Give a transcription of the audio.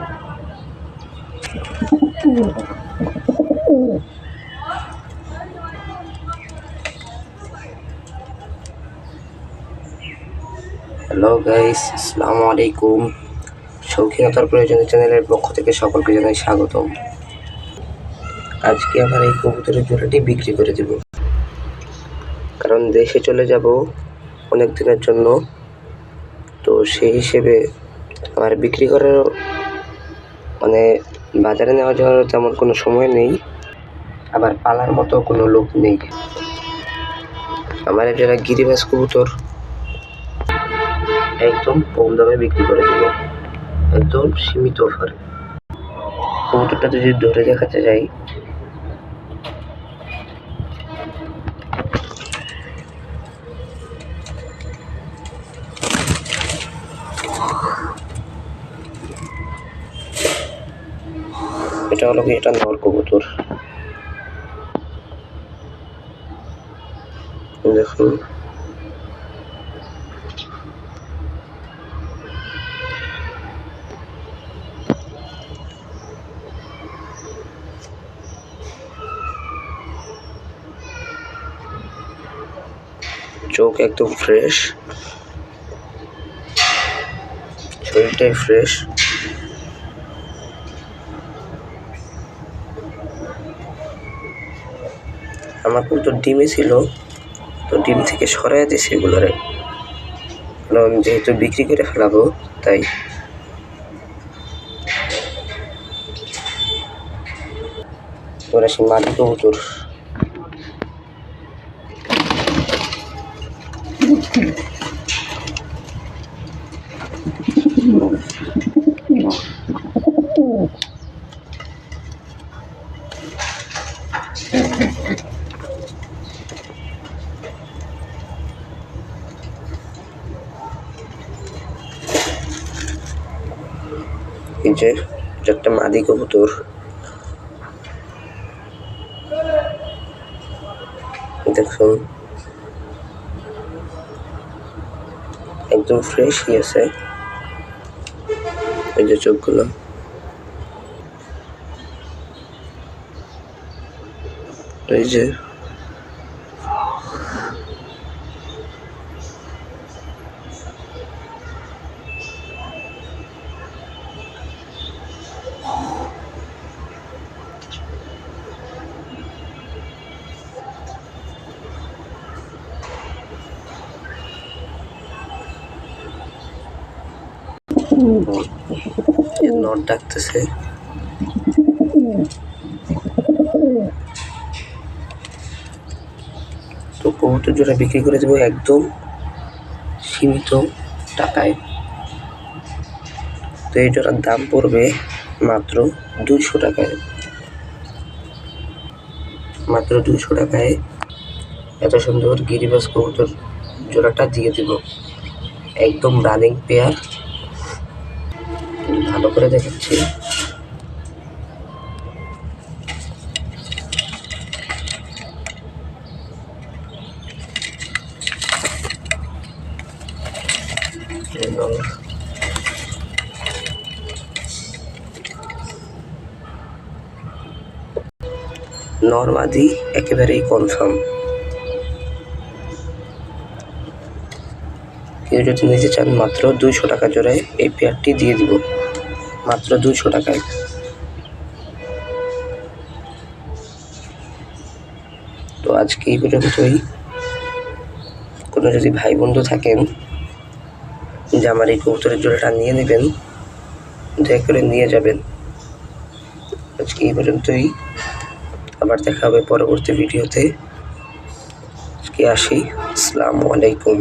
Hello guys, আসসালামু আলাইকুম। শৌখিনতার প্রয়োজনে চ্যানেলের পক্ষ থেকে সকলকে জানাই স্বাগতম। আজকে আমার এই কবুতরের জোড়াটি বিক্রি করে দেব, কারণ দেশে চলে যাব অনেক দিনের জন্য। তো সেই হিসেবে আমার বিক্রি করার বাজারে নেওয়া যাওয়ার তেমন কোনো সময় নেই, আবার পালার মতো কোনো লোক নেই। আমার যারা গিরিবাজ কবুতর একদম কম দামে বিক্রি করে দেব, একদম সীমিত অফারে। কবুতরটা যদি ধরে দেখাতে যাই, এটা হলো কি, এটা নর কবুতর। দেখুন, চোখ একদম ফ্রেশ, শরীরটাই ফ্রেশ। আমার কবুতর ডিমে ছিল, তো ডিম থেকে সরাই দিয়েছে এগুলোরে, কারণ যেহেতু বিক্রি করে ফেলাবো তাই। তোরা সে মাদি কবুতর, এই যে একটা মাদি কবুতর। দেখুন, একদম ফ্রেশই আছে। এই যে চোখগুলো, এই যে নট ডাকতেছে। তো কবুতর জোড়া বিক্রি করে দেবো একদম সীমিত টাকায়। তো এই জোড়ার দাম পড়বে মাত্র 200 টাকায়। মাত্র 200 টাকায় এত সুন্দর গিরিবাজ কবুতর জোড়াটা দিয়ে দিব, একদম রানিং পেয়ার। ভালো করে দেখাচ্ছি, নরমাদি একেবারেই কনফার্ম। কেউ যদি নিতে চান, মাত্র 200 টাকা জোড়ায় এই পেয়ারটি দিয়ে দিব, মাত্র 200 টাকায়। তো আজকে এই পর্যন্তই। কোনো যদি ভাই বন্ধু থাকেন যে আমার এই কবুতরের জোড়াটা নিয়ে নেবেন, দয়া করে নিয়ে যাবেন। আজকে এই পর্যন্তই, আবার দেখা হবে পরবর্তী ভিডিওতে। আজকে আসি, আসসালামু আলাইকুম।